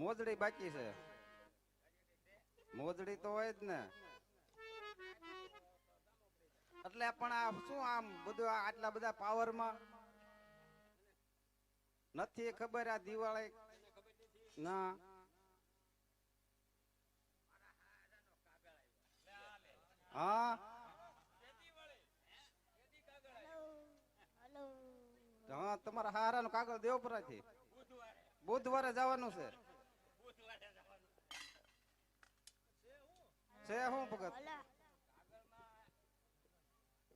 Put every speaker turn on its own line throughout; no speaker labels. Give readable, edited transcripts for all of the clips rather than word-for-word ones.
મોજડી બાકી છે. મોજડી તો હોય જ ને. એટલે પણ આ શું આમ બધું આટલા બધા પાવરમાં નથી ખબર. આ દિવાળી ના હા હા તમારા હારાનું કાગળ દેવપરાથી બુધવારે જવાનું છે. છે હું ભગત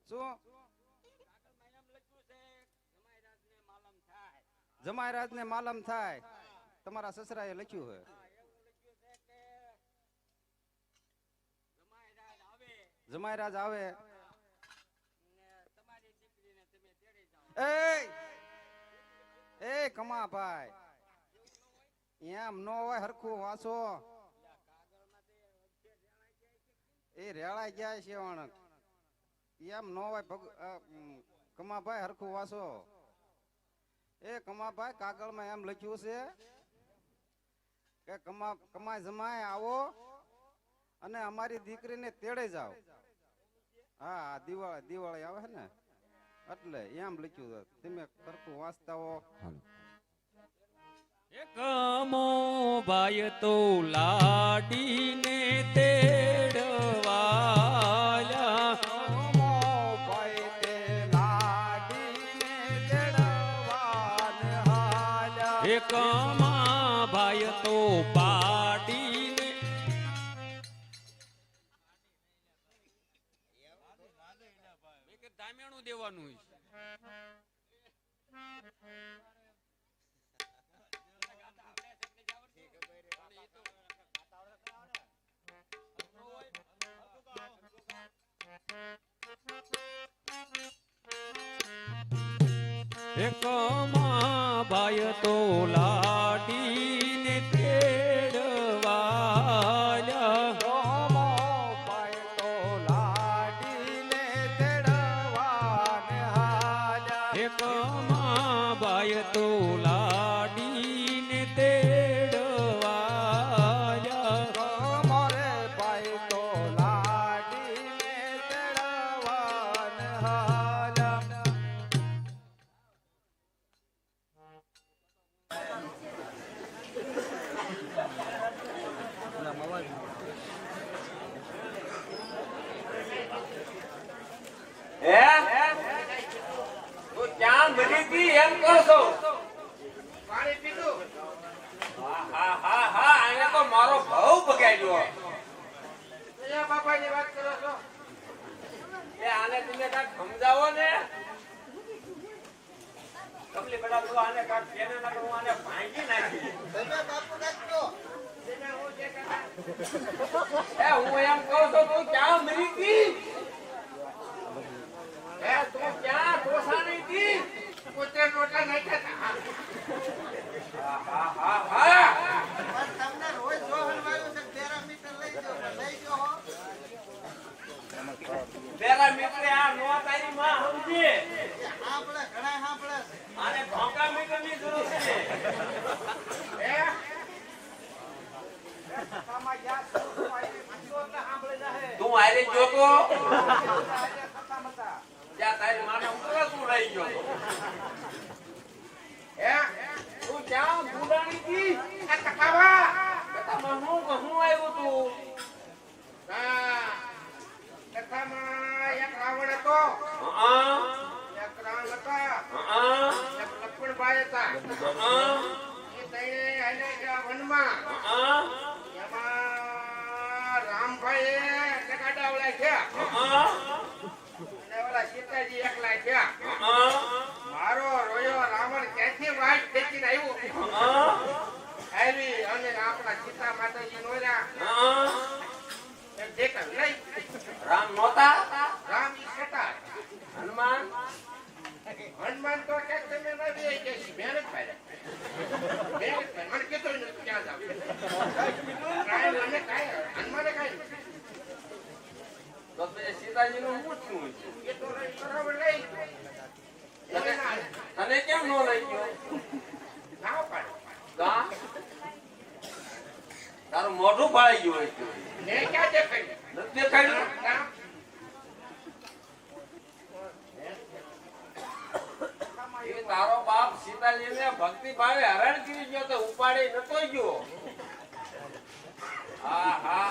શું જમાયરાજ ને માલમ થાય. તમારા સસરાએ લખ્યું છે. જમાયરાજ આવે એ કમા ભાઈ એમ નો હોય હરખું વાંચો. એ રેળાઈ ગયા છે વણક એમ નો હોય. કમાભાઈ હરખું વાંચો. એ કમાભાઈ કાગળમાં એમ લખ્યું છે કે કમાય જમાય આવો અને અમારી દીકરીને તેડે જાઓ. હા દિવાળી આવે છે ને એટલે એમ લખ્યું છે. તમે સરખું વાંચતા હો.
કમો ભાઈ તો લાડીને તેડવાયા.
કમો ભાઈ તે લાડીને તેડવાને હાલ્યા.
એ કમા ભાઈ તો પાડીને ધામેણું દેવાનું છે. કમા ભાઈ તો લાડીને તેડવાયા.
કમો ભાઈ તો લાડીને તેડવાને હાલ્યા.
કમા ભાઈ તો લાડીને તેડવાયા.
કમો રે ભાઈ તો લાડીને તેડવાને હાલ્યા.
તો ક્યાં બની હતી એમ કહો છો? પાણી પીધું? હા હા હા અહીંયા તો મારો ભાવ બગાડ્યો. બાપાની વાત કરો છો? એ આને તમે કાંઈક સમજાવો ને. કમલી બેટા તું આને કાંઈક કેને ના કરું આને ભાંગી નાખી. તમે બાપુ નાખજો. હું એમ કહું છું તું ક્યાં મરી હતી? તું ક્યાં ટોસાની હતી? પોતે રોટલા નાખ્યા હતા. હા હા હા પણ તમને રોજ જો હલવાયું છે. પેરામીટર લઈ ગયો હો. પેરામીટર આ નો તારી માં સમજે. આપણે ઘણા સાંભળે આને ભોંકા મીટર ની જરૂર છે. તું આરે જોતો ત્યાં તારી માને ઉતરા તું લઈ ગયો. તું ક્યાં ભૂલાણી હતી? આ તકાવા કથામાં હું આવ્યું તું? કથામાં એક રાવણ હતો, એક રામ હતા, એક લક્ષ્મણભાઈ હતા. એ તઈને હાલે ગયા વનમાં. એમાં રામભાઈ ટકાડાવલા થયા અને ઓલા સીતાજી એકલા થયા. મારો રોયો રાવણ ક્યાંથી વાટ ખેંચીને આવ્યો આવી અને આપણા સીતા માતાજી નોર્યા એમ દેખા નહીં. રામ નહોતા, રામ ઈ હતા. હનુમાન તો ક્યાંક તમે ના બે કે મહેનત કરે. મને કીધું નથી ક્યાં જાવ. હનુમાને કાંઈ તો સીતાજી નું પૂછવું એ તો બરાબર લઈ તને કેમ નો લઈ ગયો? ના પાડે
મોઢું ફાળી ગયું હોય છે.
ને ક્યાં દેખાય
નથી દેખાયું?
કામ?
એ તારો બાપ સીતાજીને ભક્તિ ભાવે હરણ કરી ગયો તો ઉપાડી નતો ગયો. હા હા